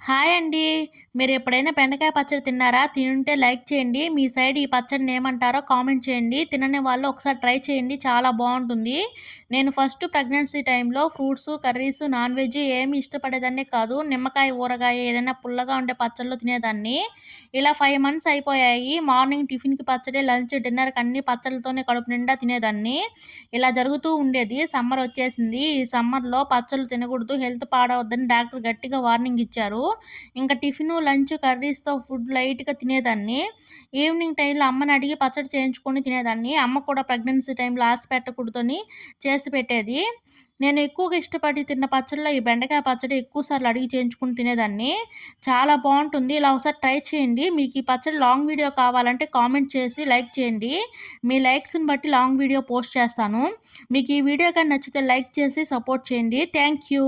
Hi అండి. మీరెప్పుడైనా బెండకాయ పచ్చడి తిన్నారా? తినుంటే లైక్ చేయండి. మీ సైడ్ ఈ పచ్చడిని ఏమంటారో కామెంట్ చేయండి. తినని వాళ్ళు ఒకసారి ట్రై చేయండి. చాలా బావుంటుంది. నేను ఫస్ట్ ప్రెగ్నెన్సీ టైంలో ఫ్రూట్సు, కర్రీసు, నాన్ వెజ్ ఏమి ఇష్టపడేదాన్నే కాదు. నిమ్మకాయ ఊరగాయ ఏదైనా పుల్లగా ఉండే పచ్చళ్ళు తినేదాన్ని. ఇలా 5 మంత్స్ అయిపోయాయి. మార్నింగ్ టిఫిన్‌కి పచ్చడి, లంచ్, డిన్నర్‌కి అన్నీ పచ్చళ్ళతోనే కడుపు నిండా తినేదాన్ని. ఇలా జరుగుతూ ఉండేది. సమ్మర్ వచ్చేసింది. ఈ సమ్మర్‌లో పచ్చళ్ళు తినకూడదు, హెల్త్ పాడవద్దని డాక్టర్ గట్టిగా వార్నింగ్ ఇచ్చారు. ఇంకా టిఫిను, లంచ్, కర్రీస్‌తో ఫుడ్ లైట్‌గా తినేదాన్ని. ఈవినింగ్ టైంలో అమ్మని అడిగి పచ్చడి చేయించుకొని తినేదాన్ని. అమ్మ కూడా ప్రెగ్నెన్సీ టైంలో ఆశ పెట్టకూడదని చేసి పెట్టేది. నేను ఎక్కువగా ఇష్టపడి తిన్న పచ్చడిలో ఈ బెండకాయ పచ్చడి ఎక్కువ సార్లు అడిగి చేయించుకొని తినేదాన్ని. చాలా బావుంటుంది. ఇలా ఒకసారి ట్రై చేయండి. మీకు ఈ పచ్చడి లాంగ్ వీడియో కావాలంటే కామెంట్ చేసి లైక్ చేయండి. మీ లైక్స్‌ని బట్టి లాంగ్ వీడియో పోస్ట్ చేస్తాను. మీకు ఈ వీడియో గాని నచ్చితే లైక్ చేసి సపోర్ట్ చేయండి. Thank you.